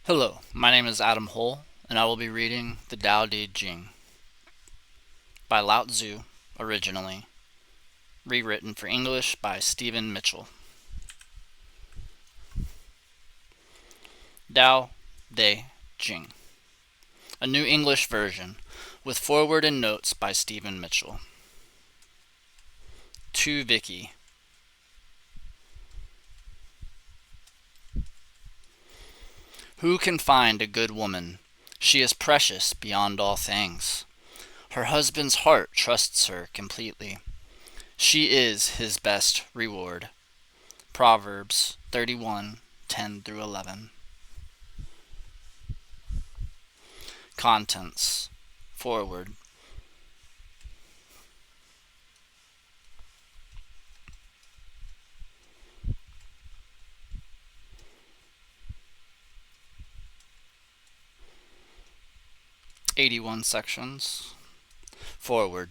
Hello, my name is Adam Hull, and I will be reading the Tao Te Ching by Lao-Tzu, originally, rewritten for English by Stephen Mitchell. Tao Te Ching, a new English version, with foreword and notes by Stephen Mitchell. To Vicky. Who can find a good woman? She is precious beyond all things. Her husband's heart trusts her completely. She is his best reward. Proverbs 31:10-11. Contents. Forward. '81 sections. Forward.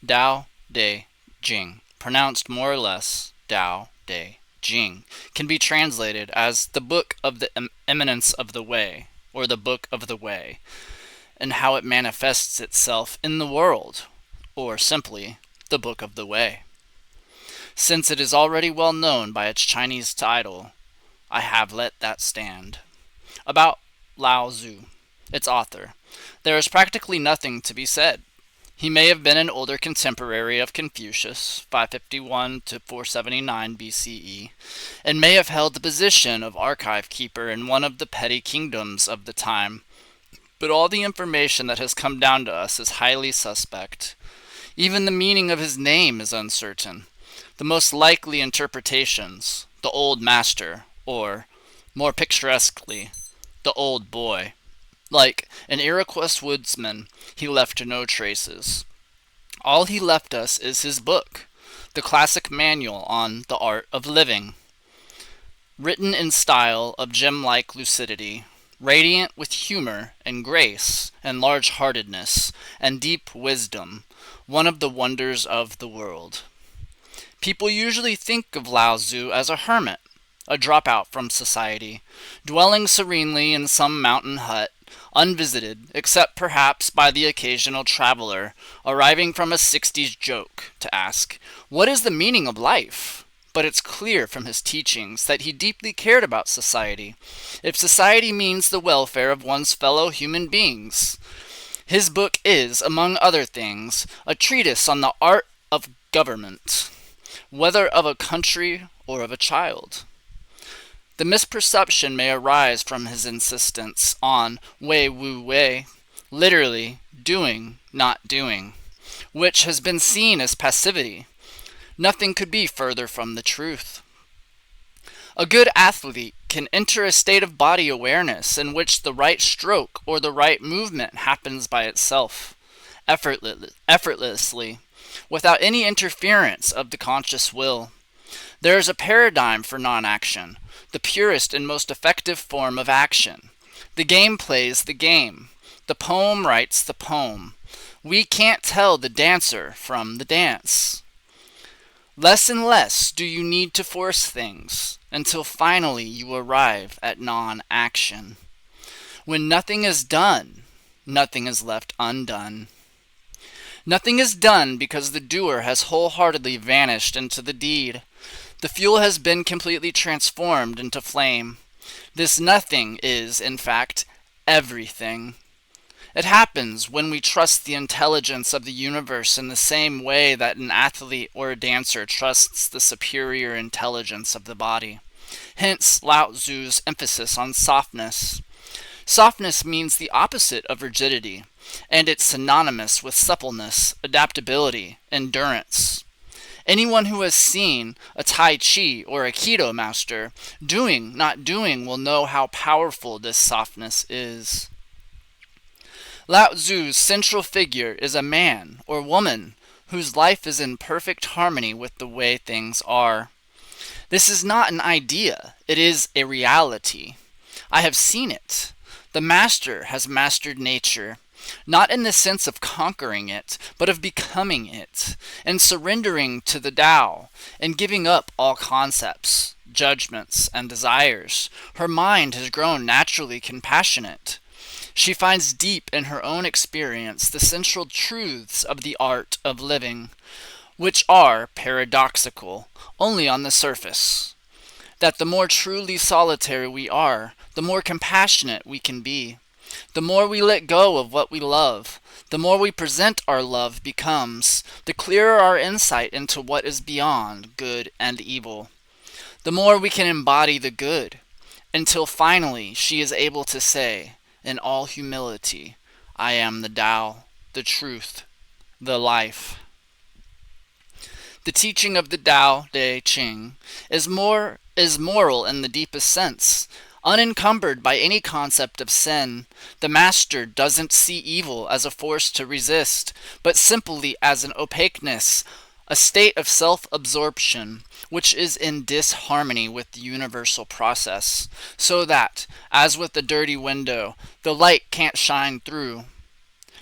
Tao Te Ching, pronounced more or less Tao Te Ching, can be translated as the Book of the Eminence of the Way, or the Book of the Way, and how it manifests itself in the world, or simply the Book of the Way. Since it is already well known by its Chinese title, I have let that stand. About Lao-Tzu, its author, there is practically nothing to be said. He may have been an older contemporary of Confucius, 551 to 479 BCE, and may have held the position of archive keeper in one of the petty kingdoms of the time. But all the information that has come down to us is highly suspect. Even the meaning of his name is uncertain. The most likely interpretations, the old master, or, more picturesquely, the old boy. Like an Iroquois woodsman, he left no traces. All he left us is his book, the classic manual on the art of living. Written in style of gem-like lucidity, radiant with humor and grace and large-heartedness and deep wisdom, one of the wonders of the world. People usually think of Lao-Tzu as a hermit, a dropout from society, dwelling serenely in some mountain hut, unvisited, except perhaps by the occasional traveler arriving from a 60s joke to ask, "What is the meaning of life?" But it's clear from his teachings that he deeply cared about society, if society means the welfare of one's fellow human beings. His book is, among other things, a treatise on the art of government, whether of a country or of a child. The misperception may arise from his insistence on wei wu wei, literally doing, not doing, which has been seen as passivity. Nothing could be further from the truth. A good athlete can enter a state of body awareness in which the right stroke or the right movement happens by itself, effortlessly, without any interference of the conscious will. There is a paradigm for non-action, the purest and most effective form of action. The game plays the game. The poem writes the poem. We can't tell the dancer from the dance. Less and less do you need to force things, until finally you arrive at non-action. When nothing is done, nothing is left undone. Nothing is done because the doer has wholeheartedly vanished into the deed. The fuel has been completely transformed into flame. This nothing is, in fact, everything. It happens when we trust the intelligence of the universe in the same way that an athlete or a dancer trusts the superior intelligence of the body. Hence Lao-Tzu's emphasis on softness. Softness means the opposite of rigidity, and it's synonymous with suppleness, adaptability, endurance. Anyone who has seen a Tai Chi or a Keto master doing, not doing, will know how powerful this softness is. Lao-Tzu's central figure is a man or woman whose life is in perfect harmony with the way things are. This is not an idea, it is a reality. I have seen it. The master has mastered nature, not in the sense of conquering it, but of becoming it, and surrendering to the Tao, and giving up all concepts, judgments, and desires. Her mind has grown naturally compassionate. She finds deep in her own experience the central truths of the art of living, which are paradoxical only on the surface. That the more truly solitary we are, the more compassionate we can be. The more we let go of what we love, the more we present our love becomes, the clearer our insight into what is beyond good and evil. The more we can embody the good, until finally she is able to say, in all humility, I am the Tao, the truth, the life. The teaching of the Tao Te Ching is moral in the deepest sense. Unencumbered by any concept of sin, the master doesn't see evil as a force to resist, but simply as an opaqueness, a state of self-absorption, which is in disharmony with the universal process, so that, as with a dirty window, the light can't shine through.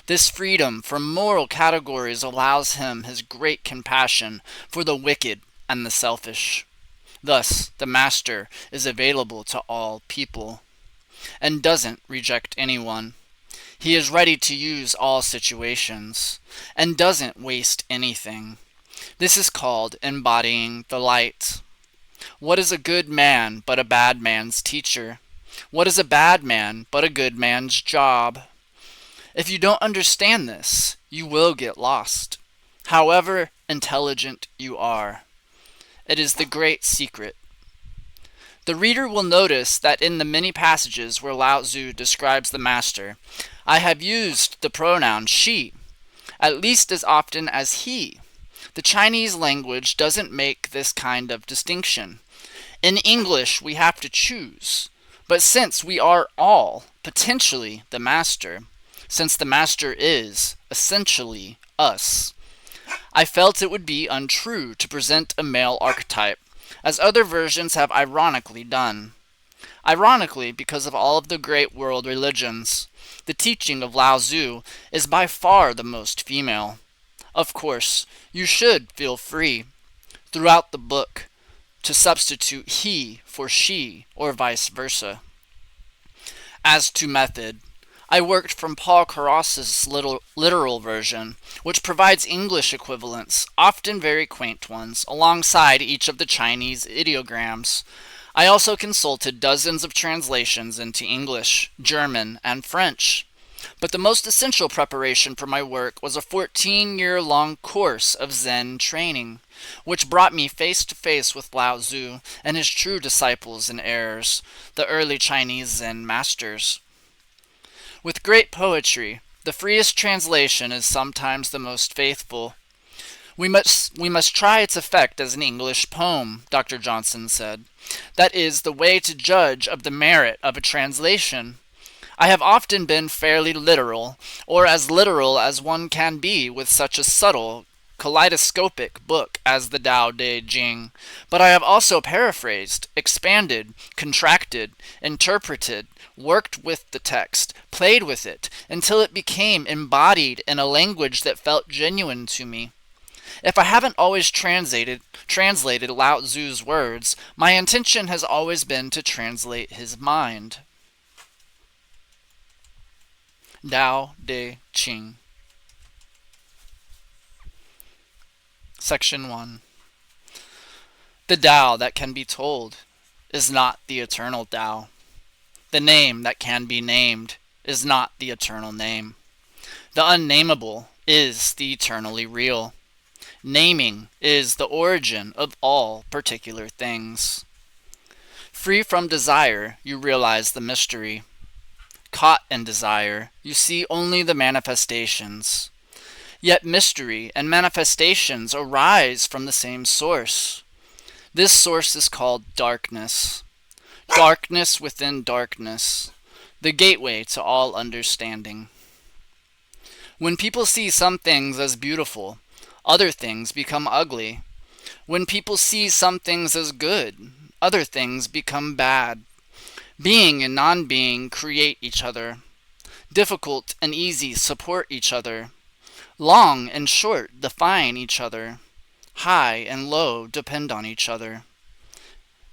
This freedom from moral categories allows him his great compassion for the wicked and the selfish. Thus, the master is available to all people, and doesn't reject anyone. He is ready to use all situations, and doesn't waste anything. This is called embodying the light. What is a good man but a bad man's teacher? What is a bad man but a good man's job? If you don't understand this, you will get lost, however intelligent you are. It is the great secret. The reader will notice that in the many passages where Lao-Tzu describes the master, I have used the pronoun she, at least as often as he. The Chinese language doesn't make this kind of distinction. In English, we have to choose. But since we are all potentially the master, since the master is essentially us, I felt it would be untrue to present a male archetype, as other versions have ironically done. Ironically, because of all of the great world religions, the teaching of Lao-Tzu is by far the most female. Of course, you should feel free, throughout the book, to substitute he for she, or vice versa. As to method, I worked from Paul Karas's literal version, which provides English equivalents, often very quaint ones, alongside each of the Chinese ideograms. I also consulted dozens of translations into English, German, and French. But the most essential preparation for my work was a 14-year-long course of Zen training, which brought me face to face with Lao-Tzu and his true disciples and heirs, the early Chinese Zen masters. With great poetry, the freest translation is sometimes the most faithful. We must try its effect as an English poem, Dr. Johnson said. That is the way to judge of the merit of a translation. I have often been fairly literal, or as literal as one can be with such a subtle, kaleidoscopic book as the Tao Te Ching, but I have also paraphrased, expanded, contracted, interpreted, worked with the text, played with it, until it became embodied in a language that felt genuine to me. If I haven't always translated Lao-Tzu's words, my intention has always been to translate his mind. Tao Te Ching. Section 1. The Tao that can be told is not the eternal Tao. The name that can be named is not the eternal name. The unnameable is the eternally real. Naming is the origin of all particular things. Free from desire, you realize the mystery. Caught in desire, you see only the manifestations. Yet mystery and manifestations arise from the same source. This source is called darkness. Darkness within darkness, the gateway to all understanding. When people see some things as beautiful, other things become ugly. When people see some things as good, other things become bad. Being and non-being create each other. Difficult and easy support each other. Long and short define each other. High and low depend on each other.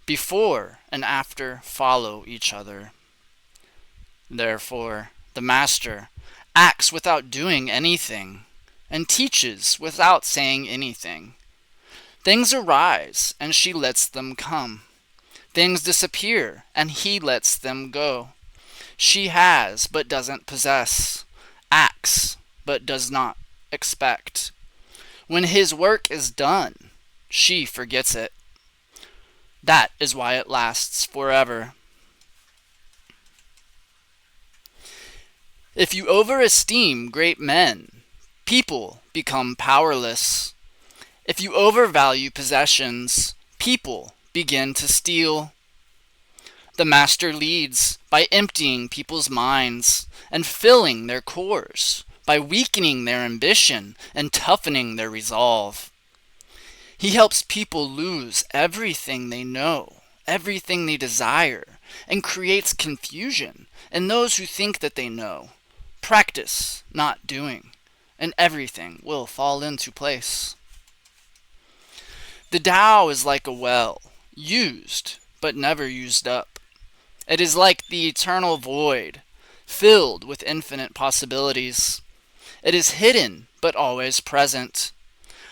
Before and after follow each other. Therefore, the master acts without doing anything and teaches without saying anything. Things arise and she lets them come. Things disappear and he lets them go. She has but doesn't possess, acts but does not expect. When his work is done, she forgets it. That is why it lasts forever. If you overesteem great men, people become powerless. If you overvalue possessions, people begin to steal. The master leads by emptying people's minds and filling their cores, by weakening their ambition and toughening their resolve. He helps people lose everything they know, everything they desire, and creates confusion in those who think that they know. Practice, not doing, and everything will fall into place. The Tao is like a well, used but never used up. It is like the eternal void, filled with infinite possibilities. It is hidden but always present.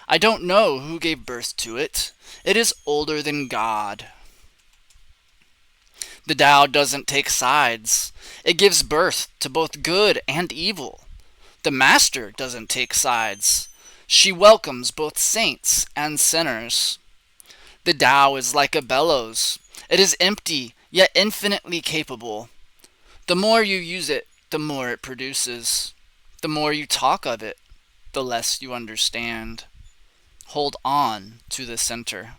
I don't know who gave birth to it. It is older than God. The Tao doesn't take sides. It gives birth to both good and evil. The master doesn't take sides. She welcomes both saints and sinners. The Tao is like a bellows. It is empty, yet infinitely capable. The more you use it, the more it produces. The more you talk of it, the less you understand. Hold on to the center.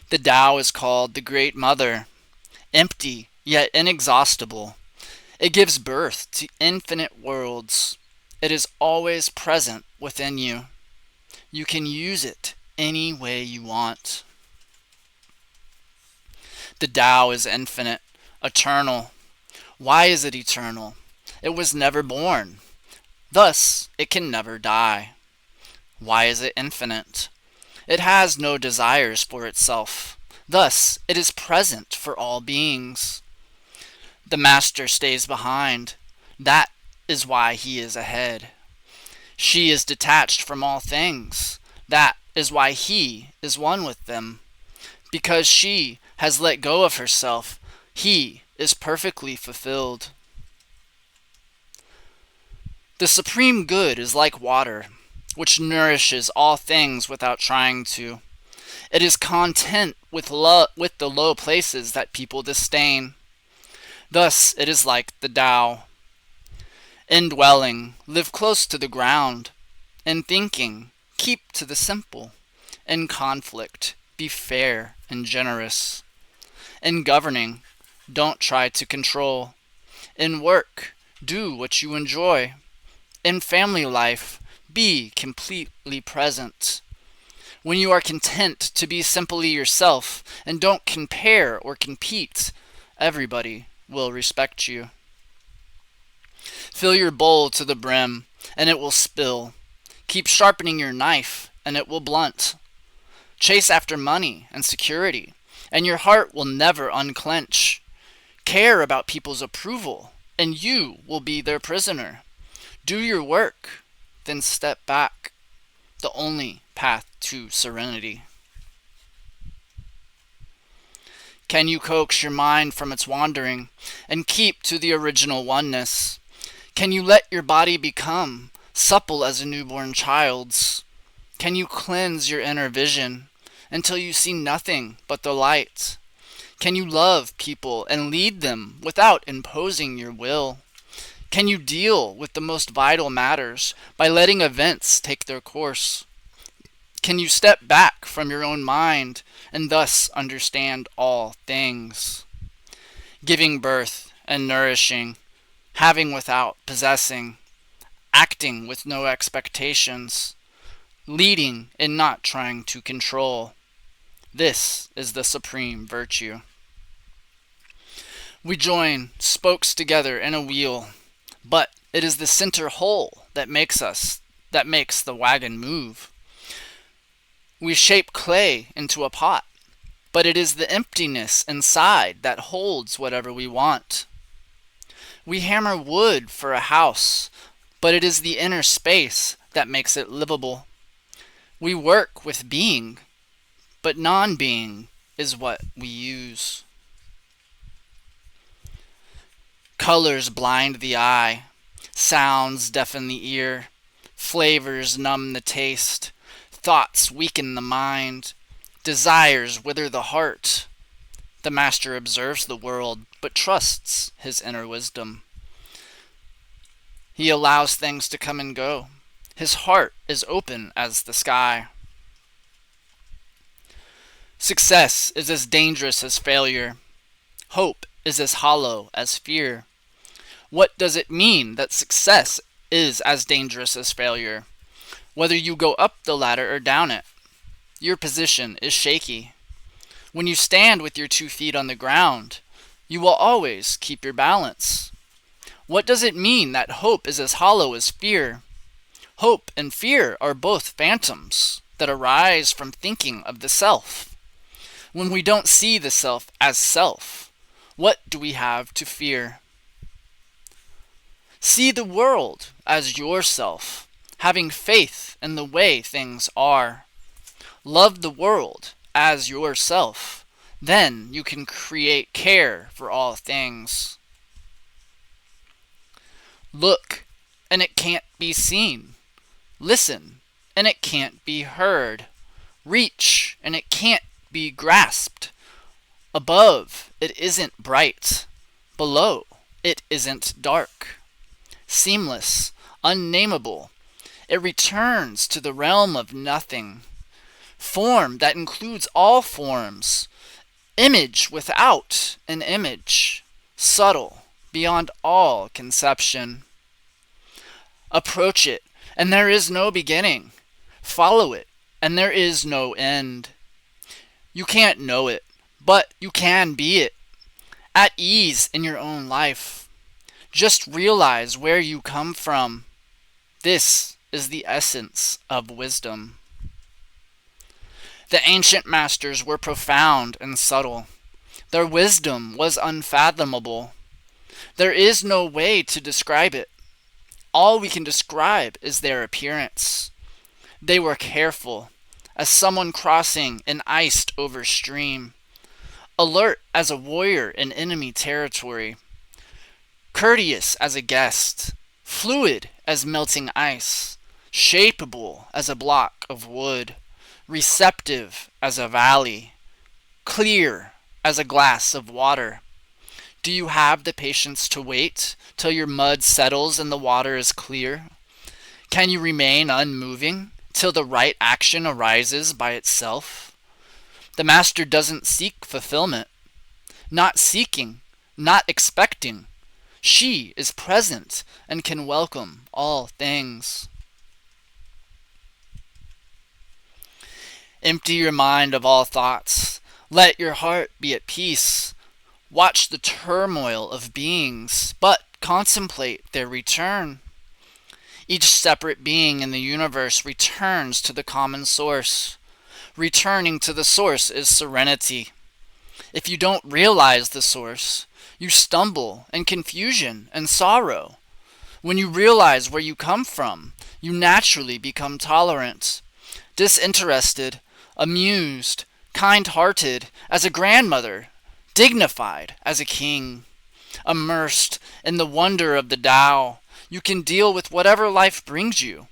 The Tao is called the Great Mother, empty yet inexhaustible. It gives birth to infinite worlds. It is always present within you. You can use it any way you want. The Tao is infinite, eternal. Why is it eternal? It was never born. Thus, it can never die. Why is it infinite? It has no desires for itself. Thus, it is present for all beings. The master stays behind. That is why he is ahead. She is detached from all things. That is why he is one with them. Because she has let go of herself, he is perfectly fulfilled. The supreme good is like water, which nourishes all things without trying to. It is content with the low places that people disdain. Thus it is like the Tao. Indwelling, live close to the ground. In thinking, keep to the simple. In conflict, be fair and generous. In governing, don't try to control. In work, do what you enjoy. In family life, be completely present. When you are content to be simply yourself and don't compare or compete, everybody will respect you. Fill your bowl to the brim and it will spill. Keep sharpening your knife and it will blunt. Chase after money and security and your heart will never unclench. Care about people's approval and you will be their prisoner. Do your work, then step back. The only path to serenity. Can you coax your mind from its wandering and keep to the original oneness? Can you let your body become supple as a newborn child's? Can you cleanse your inner vision until you see nothing but the light? Can you love people and lead them without imposing your will? Can you deal with the most vital matters by letting events take their course? Can you step back from your own mind and thus understand all things? Giving birth and nourishing, having without possessing, acting with no expectations, leading and not trying to control. This is the supreme virtue. We join spokes together in a wheel, but it is the center hole that makes the wagon move. We shape clay into a pot, but it is the emptiness inside that holds whatever we want. We hammer wood for a house, but it is the inner space that makes it livable. We work with being, but non-being is what we use. Colors blind the eye, sounds deafen the ear, flavors numb the taste, thoughts weaken the mind, desires wither the heart. The master observes the world, but trusts his inner wisdom. He allows things to come and go. His heart is open as the sky. Success is as dangerous as failure. Hope is as hollow as fear. What does it mean that success is as dangerous as failure? Whether you go up the ladder or down it, your position is shaky. When you stand with your 2 feet on the ground, you will always keep your balance. What does it mean that hope is as hollow as fear? Hope and fear are both phantoms that arise from thinking of the self. When we don't see the self as self, what do we have to fear? See the world as yourself, having faith in the way things are. Love the world as yourself. Then you can create care for all things. Look, and it can't be seen. Listen, and it can't be heard. Reach, and it can't be grasped. Above, it isn't bright. Below, it isn't dark. Seamless, unnameable, it returns to the realm of nothing. Form that includes all forms. Image without an image. Subtle, beyond all conception. Approach it, and there is no beginning. Follow it, and there is no end. You can't know it, but you can be it. At ease in your own life. Just realize where you come from. This is the essence of wisdom. The ancient masters were profound and subtle. Their wisdom was unfathomable. There is no way to describe it. All we can describe is their appearance. They were careful, as someone crossing an iced-over stream, alert as a warrior in enemy territory, courteous as a guest, fluid as melting ice, shapeable as a block of wood, receptive as a valley, clear as a glass of water. Do you have the patience to wait till your mud settles and the water is clear? Can you remain unmoving till the right action arises by itself? The master doesn't seek fulfillment. Not seeking, not expecting. She is present and can welcome all things. Empty your mind of all thoughts. Let your heart be at peace. Watch the turmoil of beings, but contemplate their return. Each separate being in the universe returns to the common source. Returning to the source is serenity. If you don't realize the source, you stumble in confusion and sorrow. When you realize where you come from, you naturally become tolerant, disinterested, amused, kind-hearted as a grandmother, dignified as a king. Immersed in the wonder of the Tao, you can deal with whatever life brings you,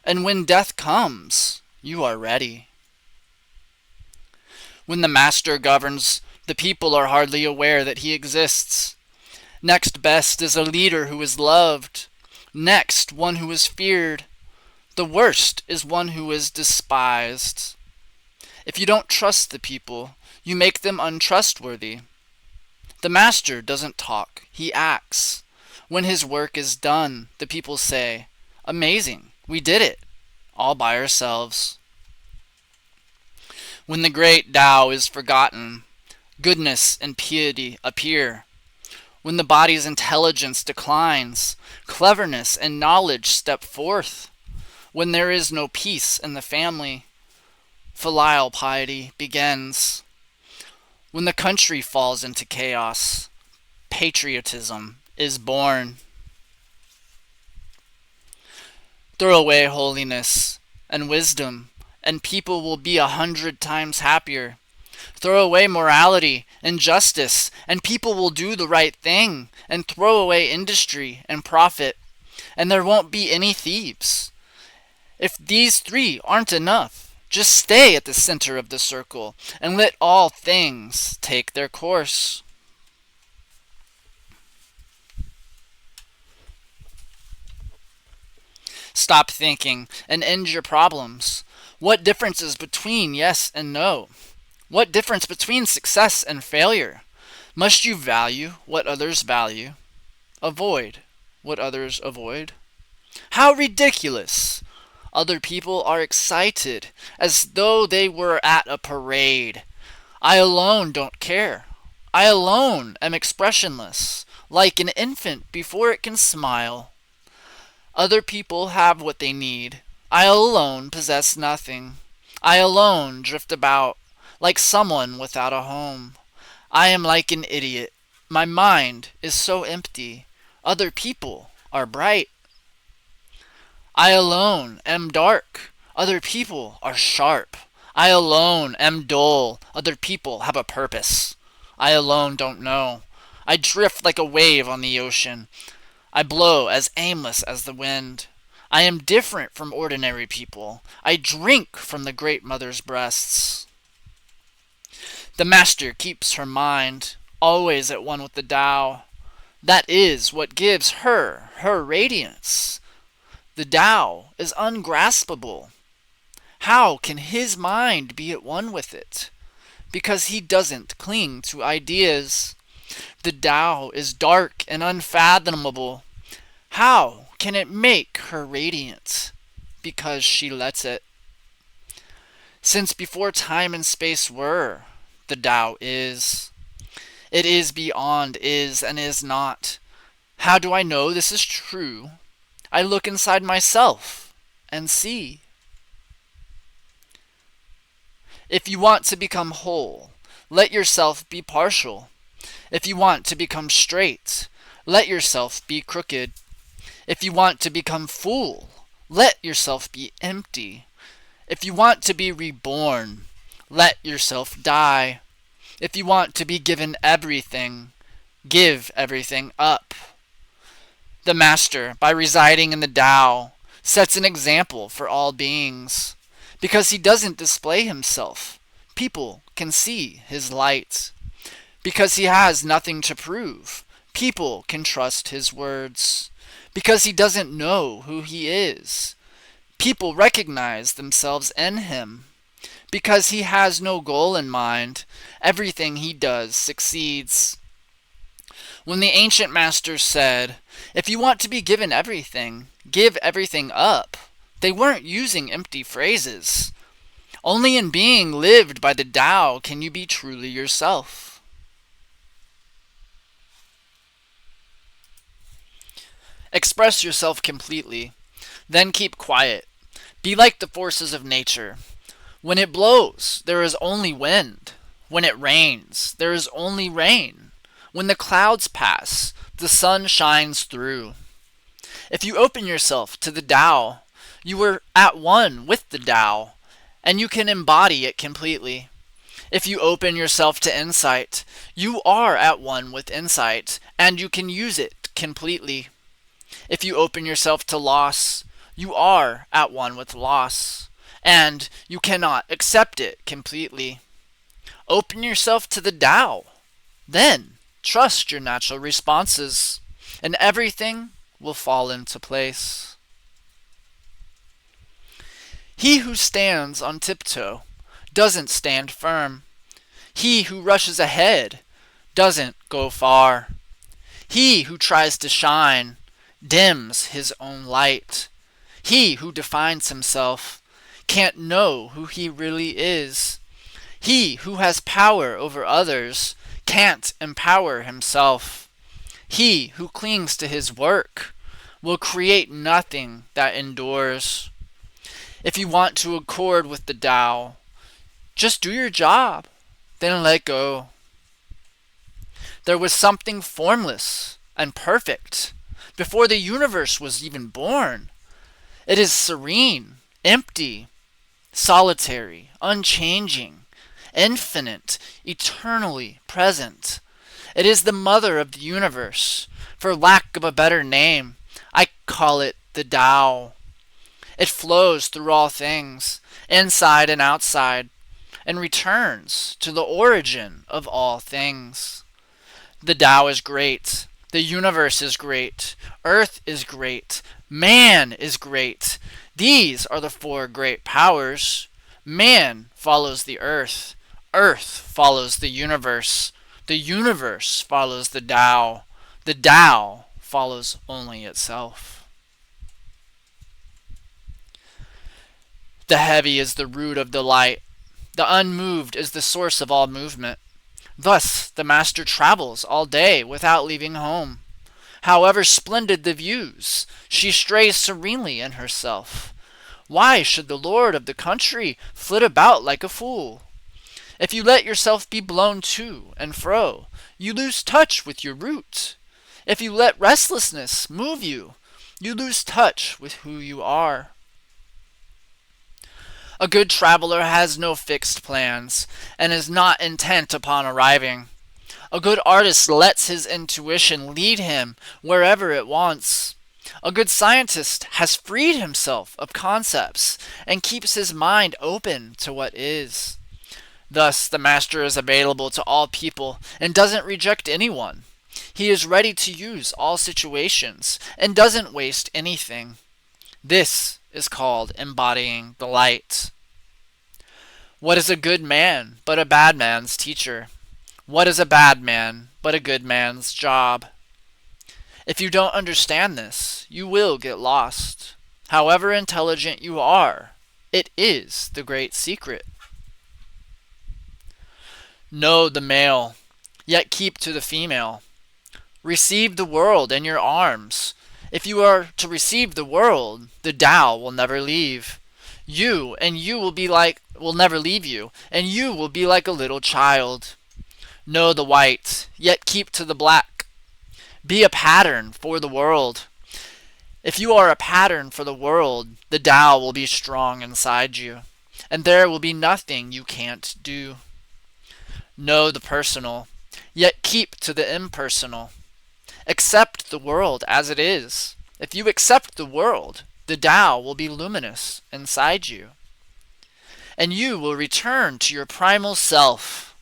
and when death comes, you are ready. When the master governs, the people are hardly aware that he exists. Next best is a leader who is loved. Next, one who is feared. The worst is one who is despised. If you don't trust the people, you make them untrustworthy. The master doesn't talk, he acts. When his work is done, the people say, "Amazing, we did it, all by ourselves." When the great Tao is forgotten, goodness and piety appear. When the body's intelligence declines, cleverness and knowledge step forth. When there is no peace in the family, filial piety begins. When the country falls into chaos, patriotism is born. Throw away holiness and wisdom, and people will be 100 times happier. Throw away morality and justice, and people will do the right thing, and throw away industry and profit, and there won't be any thieves. If these three aren't enough, just stay at the center of the circle and let all things take their course. Stop thinking and end your problems. What difference is between yes and no? What difference between success and failure? Must you value what others value? Avoid what others avoid? How ridiculous! Other people are excited as though they were at a parade. I alone don't care. I alone am expressionless, like an infant before it can smile. Other people have what they need. I alone possess nothing. I alone drift about, like someone without a home. I am like an idiot. My mind is so empty. Other people are bright. I alone am dark. Other people are sharp. I alone am dull. Other people have a purpose. I alone don't know. I drift like a wave on the ocean. I blow as aimless as the wind. I am different from ordinary people. I drink from the great mother's breasts. The master keeps her mind always at one with the Tao. That is what gives her radiance. The Tao is ungraspable. How can his mind be at one with it? Because he doesn't cling to ideas. The Tao is dark and unfathomable. How can it make her radiant? Because she lets it. Since before time and space were, the Tao is. It is beyond is and is not. How do I know this is true? I look inside myself and see. If you want to become whole, let yourself be partial. If you want to become straight, let yourself be crooked. If you want to become full, let yourself be empty. If you want to be reborn, let yourself die. If you want to be given everything, give everything up. The Master, by residing in the Tao, sets an example for all beings. Because he doesn't display himself, people can see his light. Because he has nothing to prove, people can trust his words. Because he doesn't know who he is, people recognize themselves in him. Because he has no goal in mind, everything he does succeeds. When the ancient masters said, if you want to be given everything, give everything up, they weren't using empty phrases. Only in being lived by the Tao can you be truly yourself. Express yourself completely, then keep quiet. Be like the forces of nature. When it blows, there is only wind. When it rains, there is only rain. When the clouds pass, the sun shines through. If you open yourself to the Tao, you are at one with the Tao, and you can embody it completely. If you open yourself to insight, you are at one with insight, and you can use it completely. If you open yourself to loss, you are at one with loss, and you cannot accept it completely. Open yourself to the Tao, then trust your natural responses, and everything will fall into place. He who stands on tiptoe doesn't stand firm. He who rushes ahead doesn't go far. He who tries to shine dims his own light. He who defines himself can't know who he really is. He who has power over others can't empower himself. He who clings to his work will create nothing that endures. If you want to accord with the Tao, just do your job, then let go. There was something formless and perfect before the universe was even born. It is serene, empty, solitary, unchanging, infinite, eternally present. It is the mother of the universe. For lack of a better name, I call it the Tao. It flows through all things, inside and outside, and returns to the origin of all things. The Tao is great. The universe is great. Earth is great. Man is great. These are the four great powers. Man follows the earth. Earth follows the universe. The universe follows the Tao. The Tao follows only itself. The heavy is the root of the light. The unmoved is the source of all movement. Thus the master travels all day without leaving home. However splendid the views, she strays serenely in herself. Why should the lord of the country flit about like a fool? If you let yourself be blown to and fro, you lose touch with your root. If you let restlessness move you, you lose touch with who you are. A good traveler has no fixed plans and is not intent upon arriving. A good artist lets his intuition lead him wherever it wants. A good scientist has freed himself of concepts and keeps his mind open to what is. Thus, the master is available to all people and doesn't reject anyone. He is ready to use all situations and doesn't waste anything. This is called embodying the light. What is a good man but a bad man's teacher? What is a bad man but a good man's job? If you don't understand this, you will get lost. However intelligent you are, it is the great secret. Know the male, yet keep to the female. Receive the world in your arms. If you are to receive the world, the Tao will never leave. You will never leave you, and you will be like a little child. Know the white, yet keep to the black. Be a pattern for the world. If you are a pattern for the world, the Tao will be strong inside you, and there will be nothing you can't do. Know the personal, yet keep to the impersonal. Accept the world as it is. If you accept the world, the Tao will be luminous inside you, and you will return to your primal self.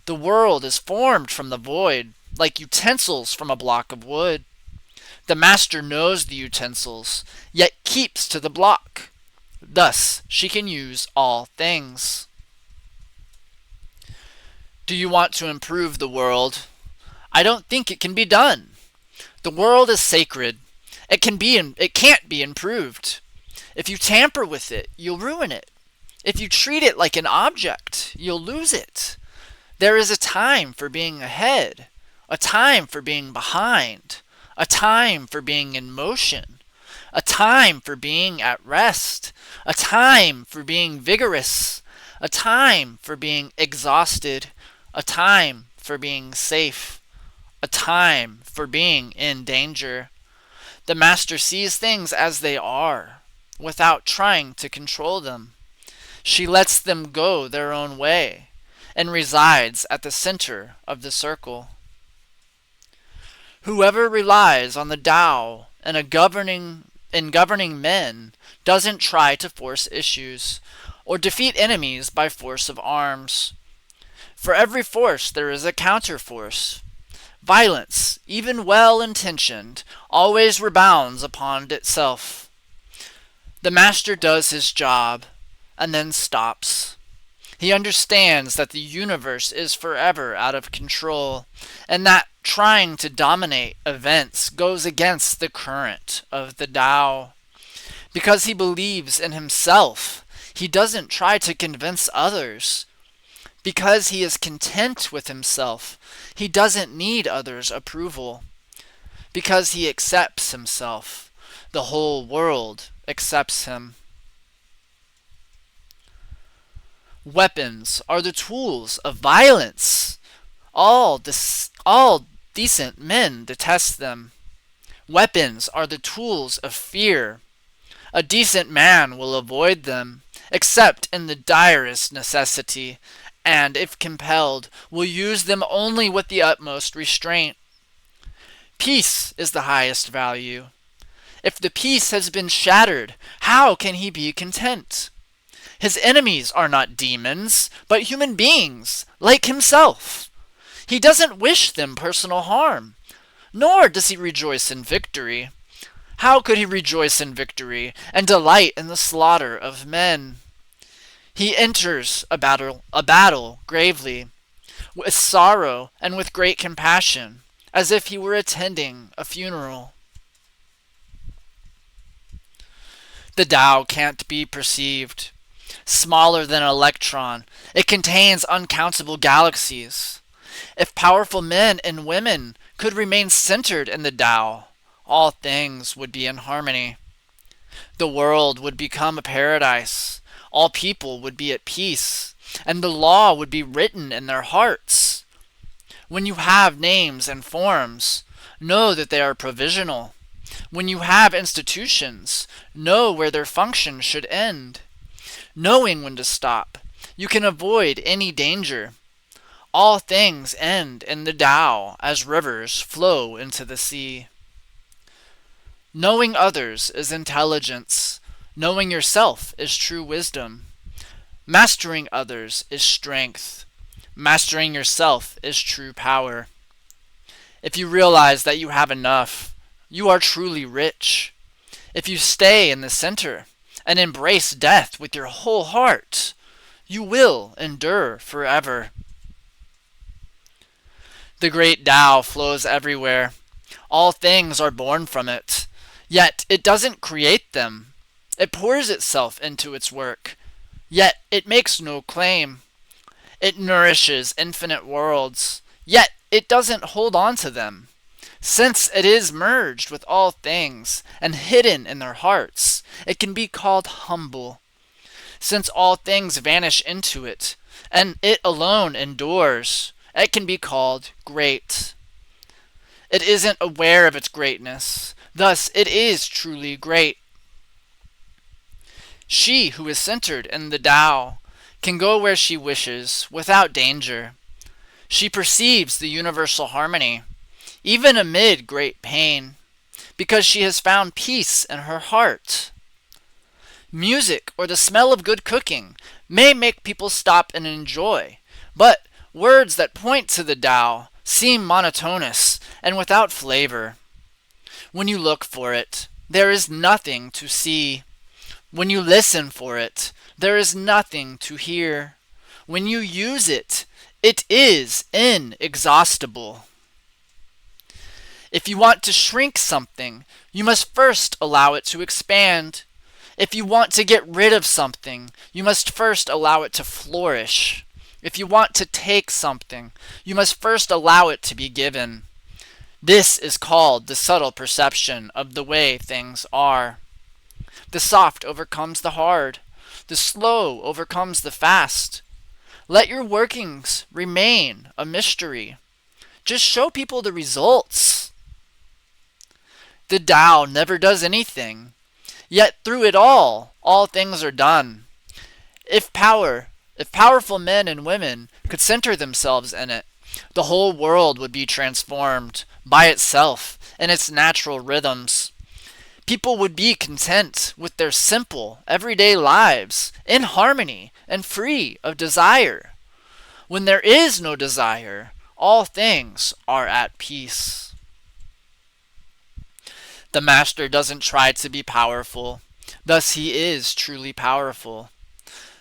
The world is formed from the void, like utensils from a block of wood. The master knows the utensils, yet keeps to the block. Thus she can use all things. Do you want to improve the world? I don't think it can be done. The world is sacred. It can't be improved. If you tamper with it, you'll ruin it. If you treat it like an object, you'll lose it. There is a time for being ahead, a time for being behind, a time for being in motion, a time for being at rest, a time for being vigorous, a time for being exhausted, a time for being safe, a time for being in danger. The master sees things as they are, without trying to control them. She lets them go their own way, and resides at the center of the circle. Whoever relies on the Tao in governing men doesn't try to force issues, or defeat enemies by force of arms. For every force there is a counterforce. Violence, even well-intentioned, always rebounds upon itself. The master does his job, and then stops. He understands that the universe is forever out of control, and that trying to dominate events goes against the current of the Tao. Because he believes in himself, he doesn't try to convince others. Because he is content with himself, he doesn't need others' approval. Because he accepts himself, the whole world accepts him. Weapons are the tools of violence. All All decent men detest them. Weapons are the tools of fear. A decent man will avoid them, except in the direst necessity, and, if compelled, will use them only with the utmost restraint. Peace is the highest value. If the peace has been shattered, how can he be content? His enemies are not demons, but human beings, like himself. He doesn't wish them personal harm, nor does he rejoice in victory. How could he rejoice in victory and delight in the slaughter of men? He enters a battle gravely, with sorrow and with great compassion, as if he were attending a funeral. The Tao can't be perceived. Smaller than an electron, it contains uncountable galaxies. If powerful men and women could remain centered in the Tao, all things would be in harmony. The world would become a paradise. All people would be at peace, and the law would be written in their hearts. When you have names and forms, know that they are provisional. When you have institutions, know where their function should end. Knowing when to stop, you can avoid any danger. All things end in the Tao as rivers flow into the sea. Knowing others is intelligence. Knowing yourself is true wisdom. Mastering others is strength. Mastering yourself is true power. If you realize that you have enough, you are truly rich. If you stay in the center and embrace death with your whole heart, you will endure forever. The great Tao flows everywhere. All things are born from it. Yet it doesn't create them. It pours itself into its work. Yet it makes no claim. It nourishes infinite worlds. Yet it doesn't hold on to them. Since it is merged with all things and hidden in their hearts, it can be called humble. Since all things vanish into it, and it alone endures, it can be called great. It isn't aware of its greatness, thus it is truly great. She who is centered in the Tao can go where she wishes without danger. She perceives the universal harmony, even amid great pain, because she has found peace in her heart. Music or the smell of good cooking may make people stop and enjoy, but words that point to the Tao seem monotonous and without flavor. When you look for it, there is nothing to see. When you listen for it, there is nothing to hear. When you use it, it is inexhaustible. If you want to shrink something, you must first allow it to expand. If you want to get rid of something, you must first allow it to flourish. If you want to take something, you must first allow it to be given. This is called the subtle perception of the way things are. The soft overcomes the hard. The slow overcomes the fast. Let your workings remain a mystery. Just show people the results. The Tao never does anything, yet through it all things are done. If powerful men and women could center themselves in it, the whole world would be transformed by itself in its natural rhythms. People would be content with their simple, everyday lives, in harmony and free of desire. When there is no desire, all things are at peace. The master doesn't try to be powerful, thus he is truly powerful.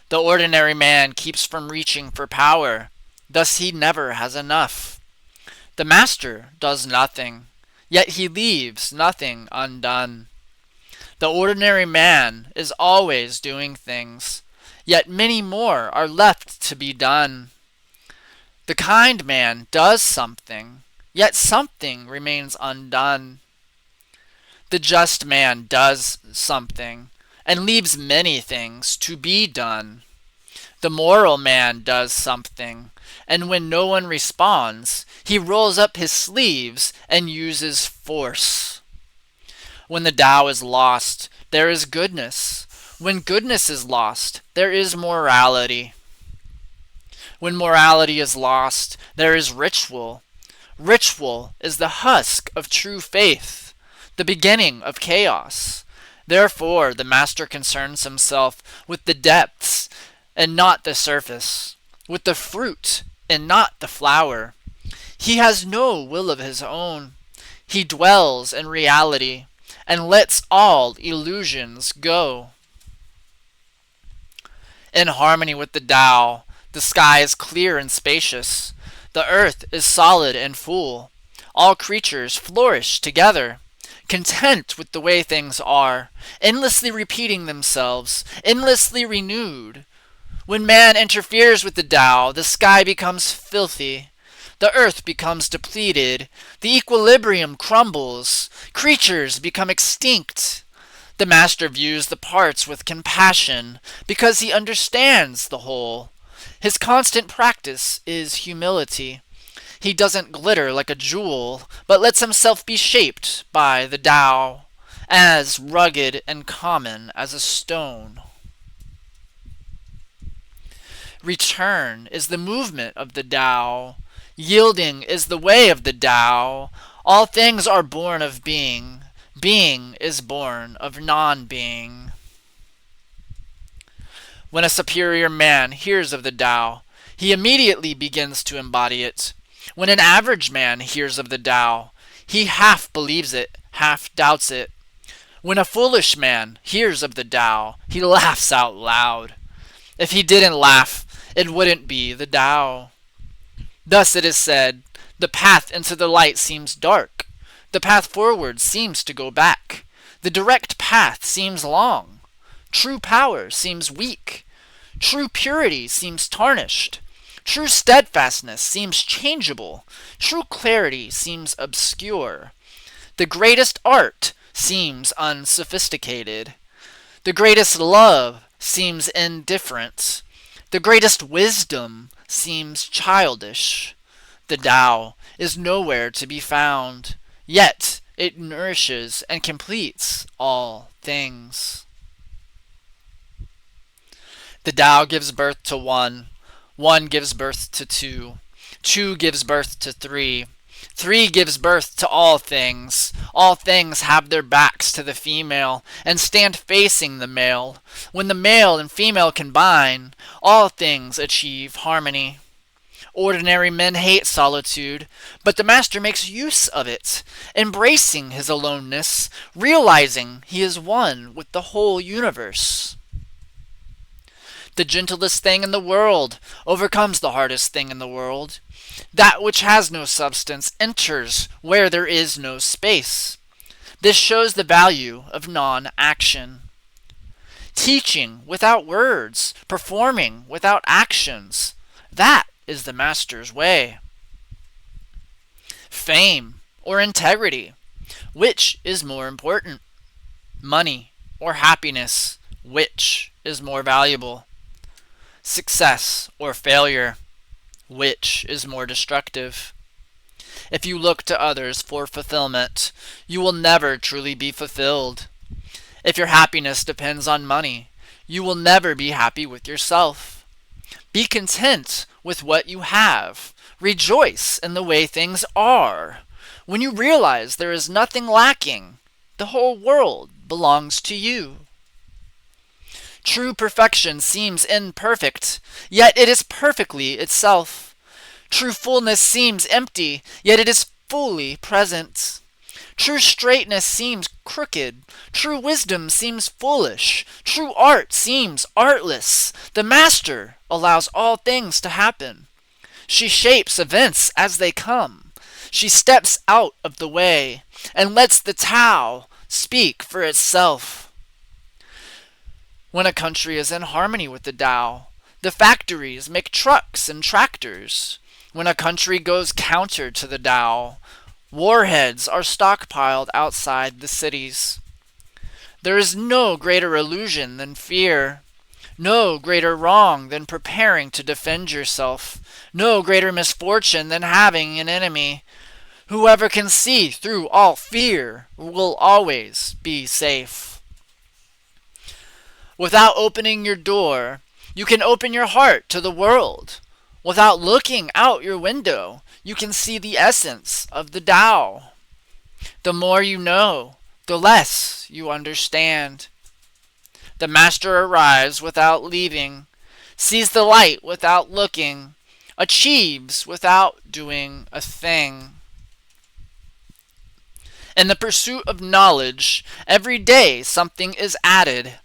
The ordinary man keeps from reaching for power, thus he never has enough. The master does nothing, yet he leaves nothing undone. The ordinary man is always doing things, yet many more are left to be done. The kind man does something, yet something remains undone. The just man does something, and leaves many things to be done. The moral man does something, And when no one responds, he rolls up his sleeves and uses force. When the Tao is lost, there is goodness. When goodness is lost, there is morality. When morality is lost, there is ritual. Ritual is the husk of true faith, the beginning of chaos. Therefore, the master concerns himself with the depths and not the surface, with the fruit and not the flower. He has no will of his own. He dwells in reality and lets all illusions go. In harmony with the Tao, the sky is clear and spacious. The earth is solid and full. All creatures flourish together, content with the way things are, endlessly repeating themselves, endlessly renewed. When man interferes with the Tao, the sky becomes filthy. The earth becomes depleted. The equilibrium crumbles. Creatures become extinct. The master views the parts with compassion because he understands the whole. His constant practice is humility. He doesn't glitter like a jewel, but lets himself be shaped by the Tao, as rugged and common as a stone. Return is the movement of the Tao. Yielding is the way of the Tao. All things are born of being. Being is born of non-being. When a superior man hears of the Tao, he immediately begins to embody it. When an average man hears of the Tao, he half believes it, half doubts it. When a foolish man hears of the Tao, he laughs out loud. If he didn't laugh, it wouldn't be the Tao. Thus it is said, the path into the light seems dark. The path forward seems to go back. The direct path seems long. True power seems weak. True purity seems tarnished. True steadfastness seems changeable. True clarity seems obscure. The greatest art seems unsophisticated. The greatest love seems indifferent. The greatest wisdom seems childish. The Tao is nowhere to be found, yet it nourishes and completes all things. The Tao gives birth to one. One gives birth to two. Two gives birth to three. Three gives birth to all things. All things have their backs to the female and stand facing the male. When the male and female combine, all things achieve harmony. Ordinary men hate solitude, but the master makes use of it, embracing his aloneness, realizing he is one with the whole universe. The gentlest thing in the world overcomes the hardest thing in the world. That which has no substance enters where there is no space. This shows the value of non-action. Teaching without words, performing without actions, that is the master's way. Fame or integrity, which is more important? Money or happiness, which is more valuable? Success or failure, which is more destructive? If you look to others for fulfillment, you will never truly be fulfilled. If your happiness depends on money, you will never be happy with yourself. Be content with what you have. Rejoice in the way things are. When you realize there is nothing lacking, the whole world belongs to you. True perfection seems imperfect, yet it is perfectly itself. True fullness seems empty, yet it is fully present. True straightness seems crooked. True wisdom seems foolish. True art seems artless. The master allows all things to happen. She shapes events as they come. She steps out of the way and lets the Tao speak for itself. When a country is in harmony with the Tao, the factories make trucks and tractors. When a country goes counter to the Tao, warheads are stockpiled outside the cities. There is no greater illusion than fear. No greater wrong than preparing to defend yourself. No greater misfortune than having an enemy. Whoever can see through all fear will always be safe. Without opening your door, you can open your heart to the world. Without looking out your window, you can see the essence of the Tao. The more you know, the less you understand. The master arrives without leaving, sees the light without looking, achieves without doing a thing. In the pursuit of knowledge, every day something is added.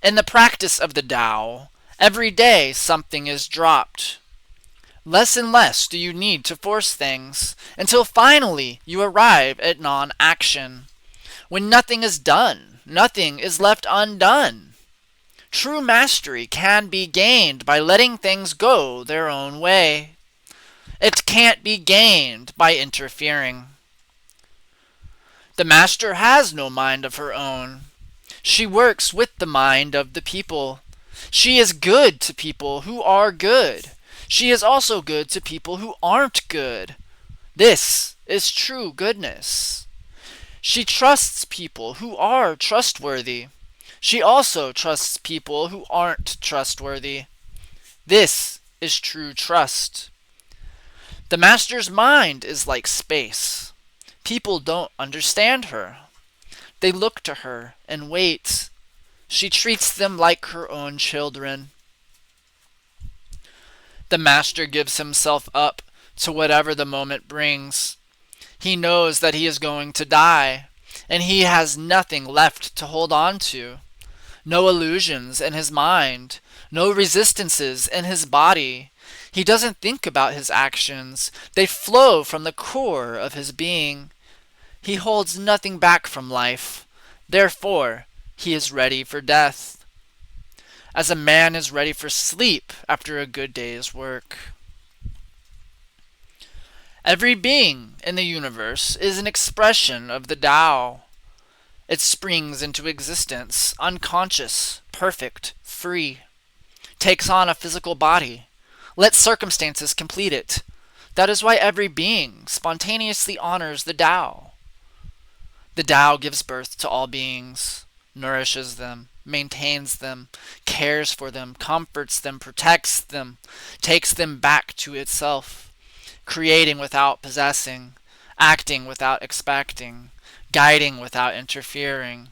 In the practice of the Tao, every day something is dropped. Less and less do you need to force things, until finally you arrive at non-action. When nothing is done, nothing is left undone. True mastery can be gained by letting things go their own way. It can't be gained by interfering. The master has no mind of her own. She works with the mind of the people. She is good to people who are good. She is also good to people who aren't good. This is true goodness. She trusts people who are trustworthy. She also trusts people who aren't trustworthy. This is true trust. The master's mind is like space. People don't understand her. They look to her and wait. She treats them like her own children. The master gives himself up to whatever the moment brings. He knows that he is going to die, and he has nothing left to hold on to. No illusions in his mind, no resistances in his body. He doesn't think about his actions. They flow from the core of his being. He holds nothing back from life. Therefore, he is ready for death, as a man is ready for sleep after a good day's work. Every being in the universe is an expression of the Tao. It springs into existence, unconscious, perfect, free, takes on a physical body, lets circumstances complete it. That is why every being spontaneously honors the Tao. The Tao gives birth to all beings, nourishes them, maintains them, cares for them, comforts them, protects them, takes them back to itself, creating without possessing, acting without expecting, guiding without interfering.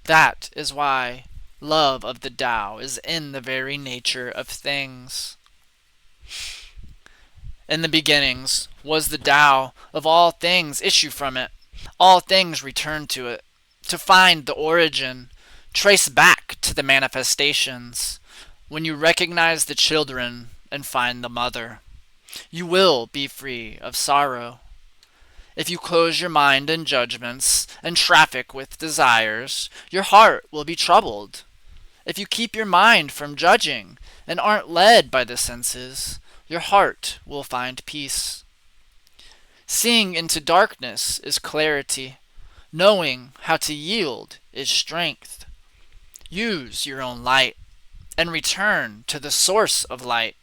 That is why love of the Tao is in the very nature of things. In the beginnings was the Tao. Of all things issue from it. All things return to it. To find the origin, trace back to the manifestations. When you recognize the children and find the mother, you will be free of sorrow. If you close your mind in judgments and traffic with desires, your heart will be troubled. If you keep your mind from judging and aren't led by the senses, your heart will find peace. Seeing into darkness is clarity. Knowing how to yield is strength. Use your own light and return to the source of light.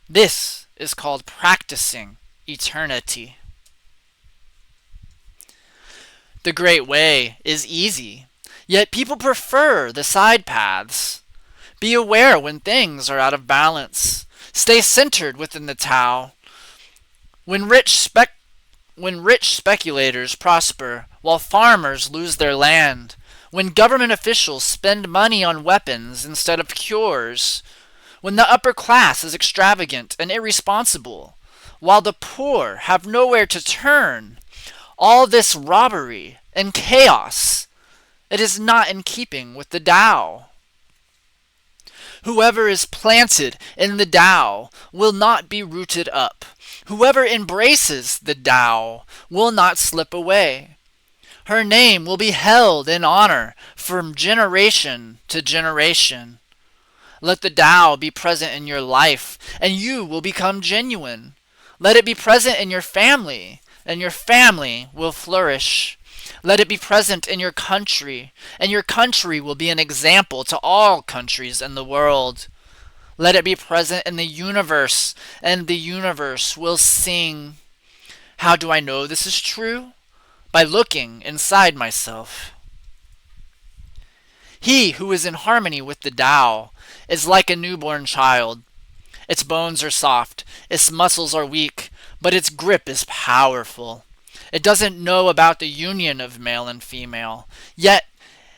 This is called practicing eternity. The Great Way is easy, yet people prefer the side paths. Be aware when things are out of balance. Stay centered within the Tao. When rich speculators prosper, while farmers lose their land, when government officials spend money on weapons instead of cures, when the upper class is extravagant and irresponsible, while the poor have nowhere to turn, all this robbery and chaos, it is not in keeping with the Tao. Whoever is planted in the Tao will not be rooted up. Whoever embraces the Tao will not slip away. Her name will be held in honor from generation to generation. Let the Tao be present in your life, and you will become genuine. Let it be present in your family, and your family will flourish. Let it be present in your country, and your country will be an example to all countries in the world. Let it be present in the universe, and the universe will sing. How do I know this is true? By looking inside myself. He who is in harmony with the Tao is like a newborn child. Its bones are soft, its muscles are weak, but its grip is powerful. It doesn't know about the union of male and female, yet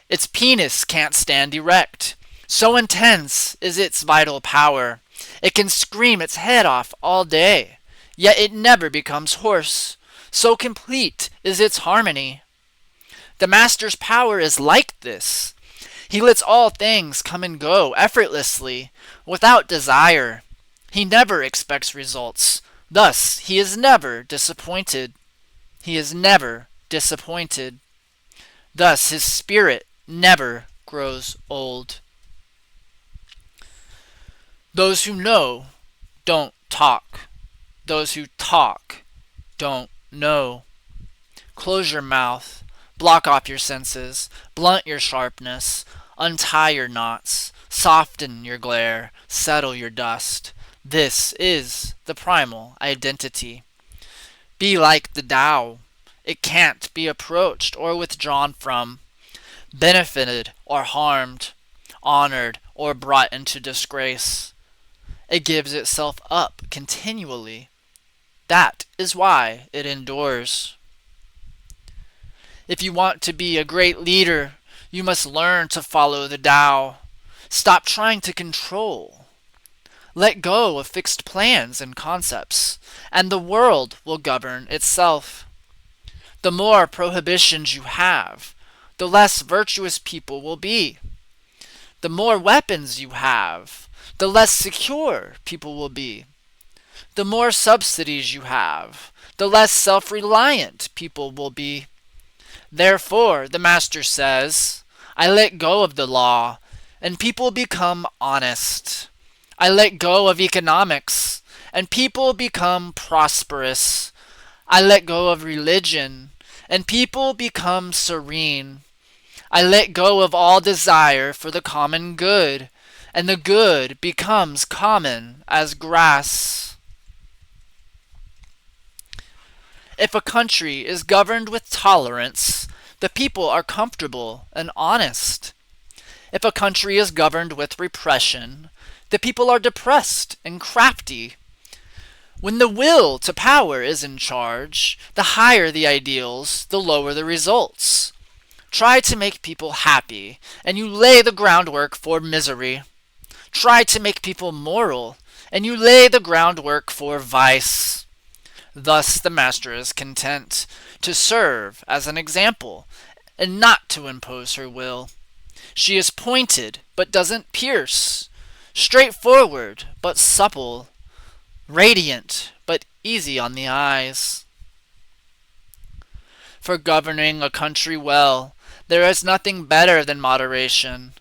its penis can't stand erect. So intense is its vital power. It can scream its head off all day, yet it never becomes hoarse. So complete is its harmony. The Master's power is like this. He lets all things come and go effortlessly, without desire. He never expects results. Thus, he is never disappointed. He is never disappointed. Thus, his spirit never grows old. Those who know don't talk. Those who talk don't know. Close your mouth. Block off your senses. Blunt your sharpness. Untie your knots. Soften your glare. Settle your dust. This is the primal identity. Be like the Tao. It can't be approached or withdrawn from, benefited or harmed, honored or brought into disgrace. It gives itself up continually. That is why it endures. If you want to be a great leader, you must learn to follow the Tao. Stop trying to control. Let go of fixed plans and concepts, and the world will govern itself. The more prohibitions you have, the less virtuous people will be. The more weapons you have, the less secure people will be. The more subsidies you have, the less self-reliant people will be. Therefore, the Master says, I let go of the law, and people become honest. I let go of economics, and people become prosperous. I let go of religion, and people become serene. I let go of all desire for the common good, and the good becomes common as grass. If a country is governed with tolerance, the people are comfortable and honest. If a country is governed with repression, the people are depressed and crafty. When the will to power is in charge, the higher the ideals, the lower the results. Try to make people happy, and you lay the groundwork for misery. Try to make people moral, and you lay the groundwork for vice. Thus the Master is content to serve as an example, and not to impose her will. She is pointed, but doesn't pierce. Straightforward, but supple. Radiant, but easy on the eyes. For governing a country well, there is nothing better than moderation.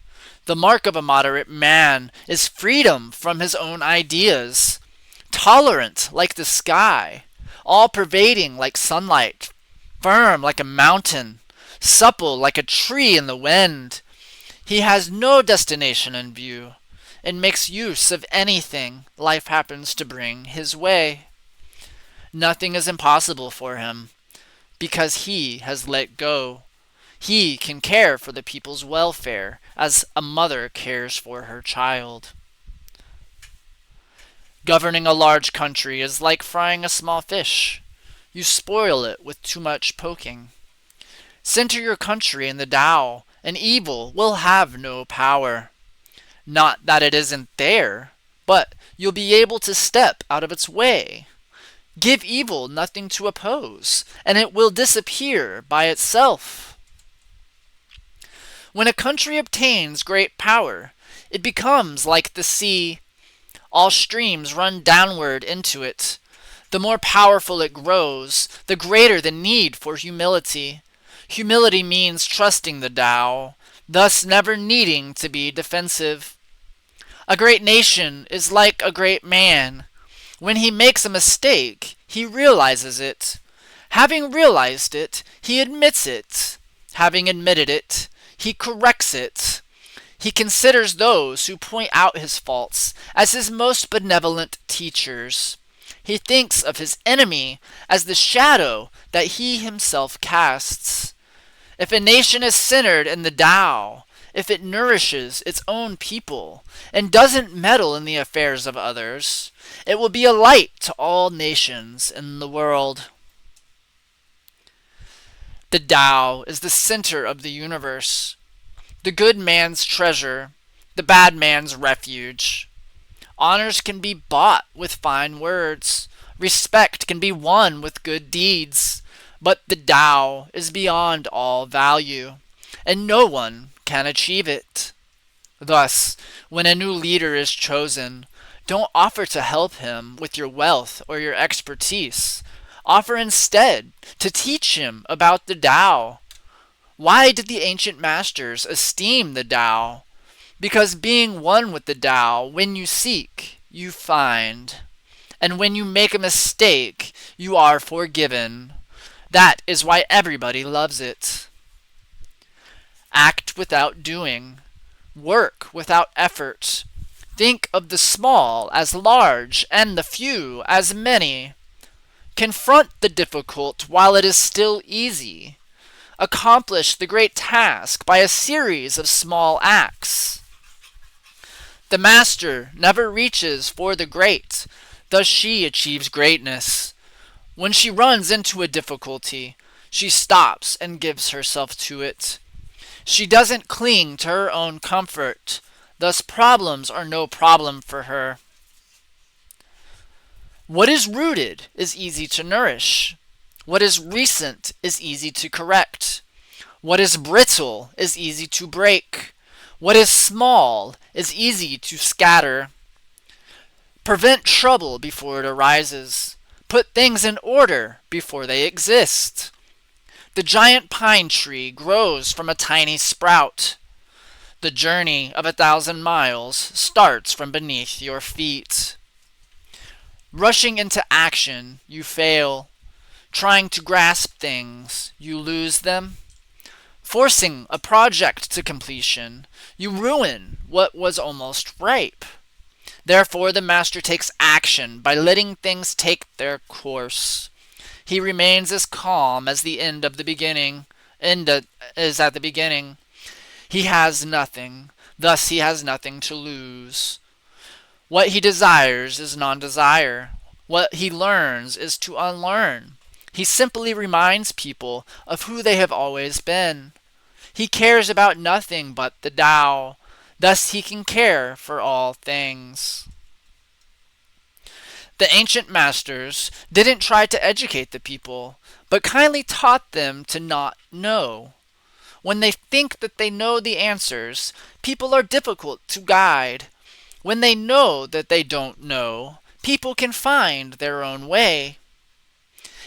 The mark of a moderate man is freedom from his own ideas, tolerant like the sky, all-pervading like sunlight, firm like a mountain, supple like a tree in the wind. He has no destination in view, and makes use of anything life happens to bring his way. Nothing is impossible for him, because he has let go. He can care for the people's welfare as a mother cares for her child. Governing a large country is like frying a small fish. You spoil it with too much poking. Center your country in the Tao, and evil will have no power. Not that it isn't there, but you'll be able to step out of its way. Give evil nothing to oppose, and it will disappear by itself. When a country obtains great power, it becomes like the sea. All streams run downward into it. The more powerful it grows, the greater the need for humility. Humility means trusting the Tao, thus never needing to be defensive. A great nation is like a great man. When he makes a mistake, he realizes it. Having realized it, he admits it. Having admitted it, he corrects it. He considers those who point out his faults as his most benevolent teachers. He thinks of his enemy as the shadow that he himself casts. If a nation is centered in the Tao, if it nourishes its own people and doesn't meddle in the affairs of others, it will be a light to all nations in the world. The Tao is the center of the universe, the good man's treasure, the bad man's refuge. Honors can be bought with fine words. Respect can be won with good deeds. But the Tao is beyond all value, and no one can achieve it. Thus, when a new leader is chosen, don't offer to help him with your wealth or your expertise. Offer instead to teach him about the Tao. Why did the ancient masters esteem the Tao? Because being one with the Tao, when you seek, you find. And when you make a mistake, you are forgiven. That is why everybody loves it. Act without doing. Work without effort. Think of the small as large and the few as many. Confront the difficult while it is still easy. Accomplish the great task by a series of small acts. The master never reaches for the great, thus she achieves greatness. When she runs into a difficulty, she stops and gives herself to it. She doesn't cling to her own comfort, thus problems are no problem for her. What is rooted is easy to nourish. What is recent is easy to correct. What is brittle is easy to break. What is small is easy to scatter. Prevent trouble before it arises. Put things in order before they exist. The giant pine tree grows from a tiny sprout. The journey of 1,000 miles starts from beneath your feet. Rushing into action, you fail. Trying to grasp things, you lose them. Forcing a project to completion, you ruin what was almost ripe. Therefore, the master takes action by letting things take their course. He remains as calm as the end of the beginning. Is at the beginning. He has nothing, thus he has nothing to lose. What he desires is non-desire. What he learns is to unlearn. He simply reminds people of who they have always been. He cares about nothing but the Tao. Thus he can care for all things. The ancient masters didn't try to educate the people, but kindly taught them to not know. When they think that they know the answers, people are difficult to guide. When they know that they don't know, people can find their own way.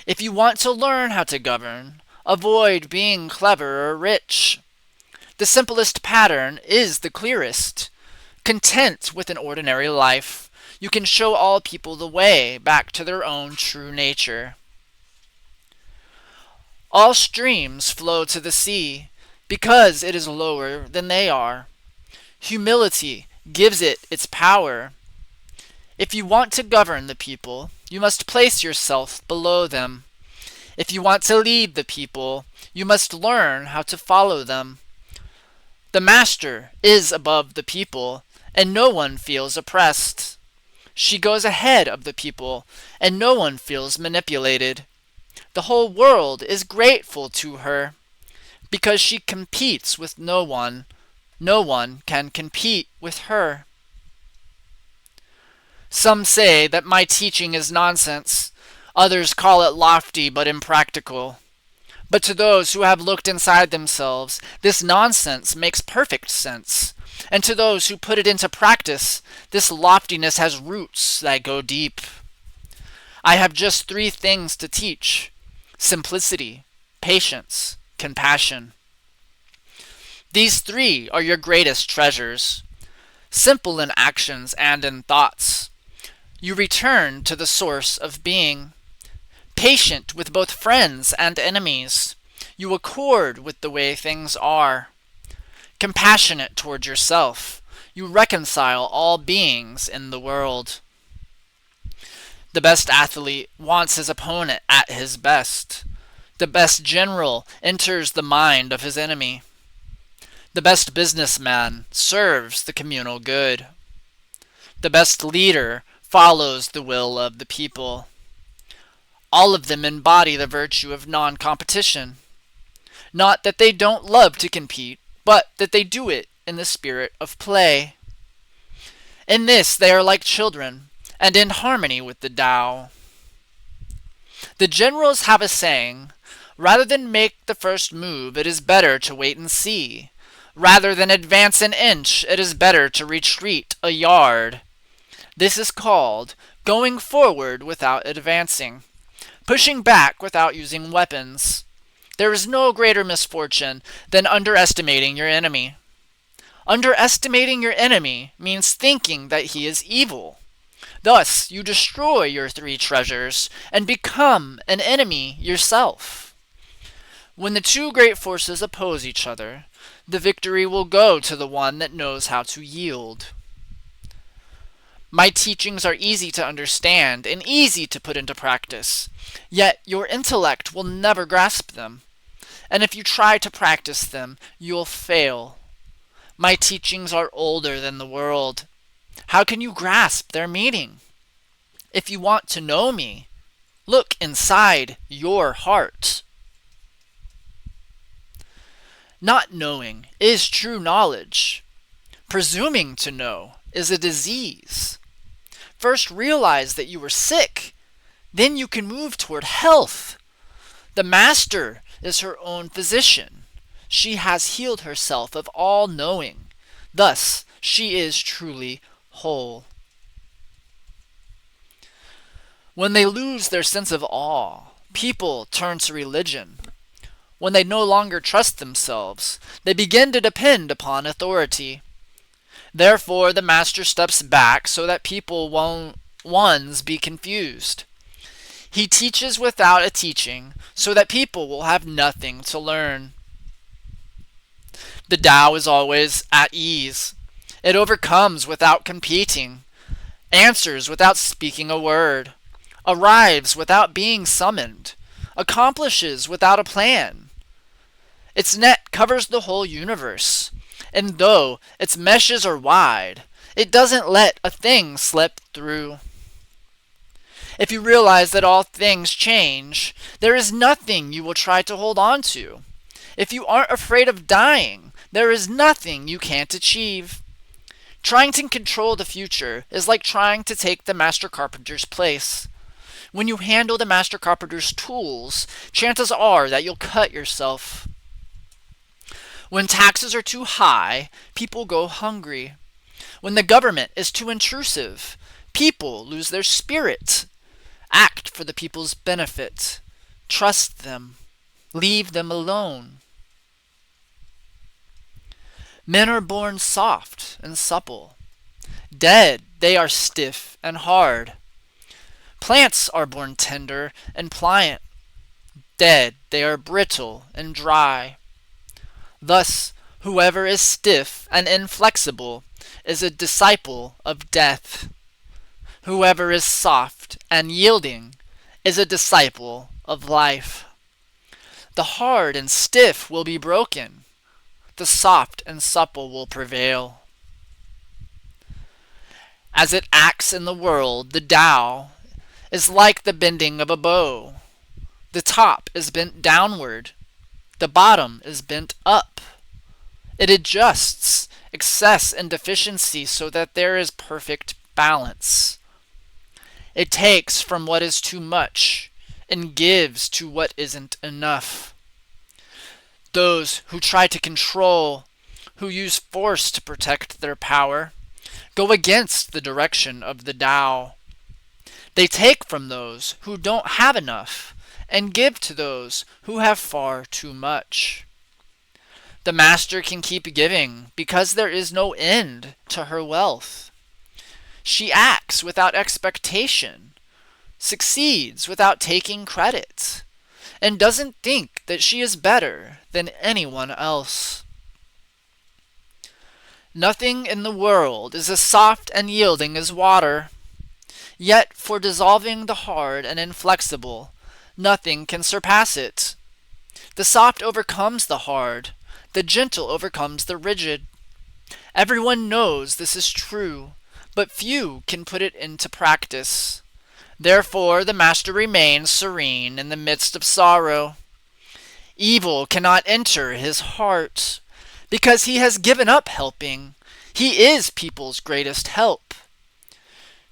If you want to learn how to govern, avoid being clever or rich. The simplest pattern is the clearest. Content with an ordinary life, you can show all people the way back to their own true nature. All streams flow to the sea because it is lower than they are. Humility gives it its power. If you want to govern the people, you must place yourself below them. If you want to lead the people, you must learn how to follow them. The master is above the people, and no one feels oppressed. She goes ahead of the people, and no one feels manipulated. The whole world is grateful to her. Because she competes with no one can compete with her. Some say that my teaching is nonsense. Others call it lofty but impractical. But to those who have looked inside themselves, this nonsense makes perfect sense. And to those who put it into practice, this loftiness has roots that go deep. I have just 3 things to teach: simplicity, patience, compassion. These 3 are your greatest treasures. Simple in actions and in thoughts, you return to the source of being. patient with both friends and enemies. You accord with the way things are. Compassionate toward yourself. You reconcile all beings in the world. The best athlete wants his opponent at his best. The best general enters the mind of his enemy. The best businessman serves the communal good. The best leader follows the will of the people. All of them embody the virtue of non-competition. Not that they don't love to compete, but that they do it in the spirit of play. In this they are like children, and in harmony with the Tao. The generals have a saying, rather than make the first move, it is better to wait and see. Rather than advance an inch, it is better to retreat a yard. This is called going forward without advancing, pushing back without using weapons. There is no greater misfortune than underestimating your enemy. Underestimating your enemy means thinking that he is evil. Thus, you destroy your 3 treasures and become an enemy yourself. When the 2 great forces oppose each other, the victory will go to the one that knows how to yield. My teachings are easy to understand and easy to put into practice, yet your intellect will never grasp them. And if you try to practice them, you'll fail. My teachings are older than the world. How can you grasp their meaning? If you want to know me, look inside your heart. Not knowing is true knowledge. Presuming to know is a disease. First realize that you are sick, then you can move toward health. The master is her own physician. She has healed herself of all knowing. Thus, she is truly whole. When they lose their sense of awe, people turn to religion. When they no longer trust themselves, they begin to depend upon authority. Therefore, the master steps back so that people won't be confused. He teaches without a teaching so that people will have nothing to learn. The Tao is always at ease. It overcomes without competing, answers without speaking a word, arrives without being summoned, accomplishes without a plan. Its net covers the whole universe, and though its meshes are wide, it doesn't let a thing slip through. If you realize that all things change, there is nothing you will try to hold on to. If you aren't afraid of dying, there is nothing you can't achieve. Trying to control the future is like trying to take the master carpenter's place. When you handle the master carpenter's tools, chances are that you'll cut yourself. When taxes are too high, people go hungry. When the government is too intrusive, people lose their spirit. Act for the people's benefit. Trust them. Leave them alone. Men are born soft and supple. Dead, they are stiff and hard. Plants are born tender and pliant. Dead, they are brittle and dry. Thus, whoever is stiff and inflexible is a disciple of death. Whoever is soft and yielding is a disciple of life. The hard and stiff will be broken. The soft and supple will prevail. As it acts in the world, the Tao is like the bending of a bow. The top is bent downward. The bottom is bent up. It adjusts excess and deficiency so that there is perfect balance. It takes from what is too much and gives to what isn't enough. Those who try to control, who use force to protect their power, go against the direction of the Tao. They take from those who don't have enough and give to those who have far too much. The master can keep giving because there is no end to her wealth. She acts without expectation. succeeds without taking credit, and doesn't think that she is better than anyone else. Nothing in the world is as soft and yielding as water, yet for dissolving the hard and inflexible, nothing can surpass it. The soft overcomes the hard, the gentle overcomes the rigid. Everyone knows this is true, but few can put it into practice. Therefore the master remains serene in the midst of sorrow. Evil cannot enter his heart, because he has given up helping. He is people's greatest help.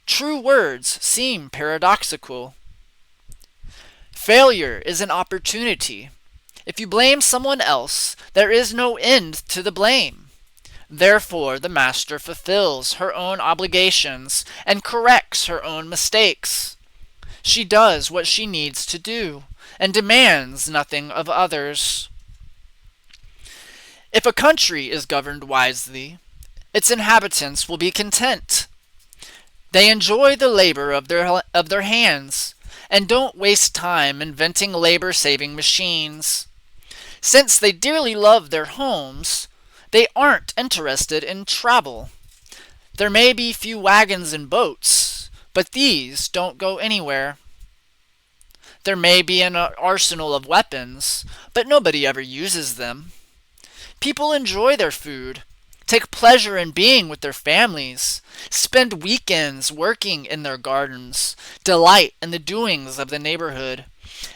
True words seem paradoxical. Failure is an opportunity. If you blame someone else, there is no end to the blame. Therefore the master fulfills her own obligations and corrects her own mistakes. She does what she needs to do and demands nothing of others. If a country is governed wisely, its inhabitants will be content. They enjoy the labor of their hands and don't waste time inventing labor-saving machines. Since they dearly love their homes, they aren't interested in travel. There may be few wagons and boats, but these don't go anywhere. There may be an arsenal of weapons, but nobody ever uses them. People enjoy their food, take pleasure in being with their families, spend weekends working in their gardens, delight in the doings of the neighborhood.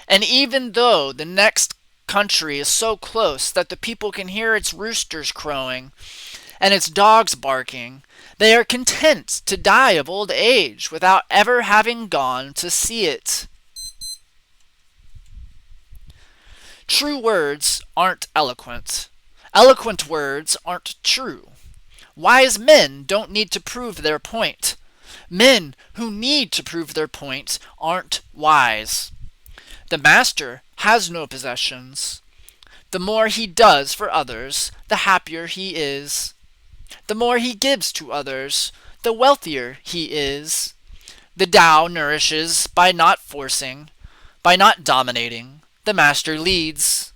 And even though the next country is so close that the people can hear its roosters crowing and its dogs barking, they are content to die of old age without ever having gone to see it. True words aren't eloquent. Eloquent words aren't true. Wise men don't need to prove their point. Men who need to prove their point aren't wise. The master has no possessions. The more he does for others, the happier he is. The more he gives to others, the wealthier he is. The Tao nourishes by not forcing, by not dominating. The master leads.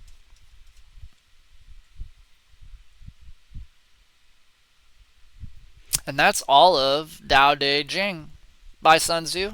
And that's all of Tao Te Ching by Sun Tzu.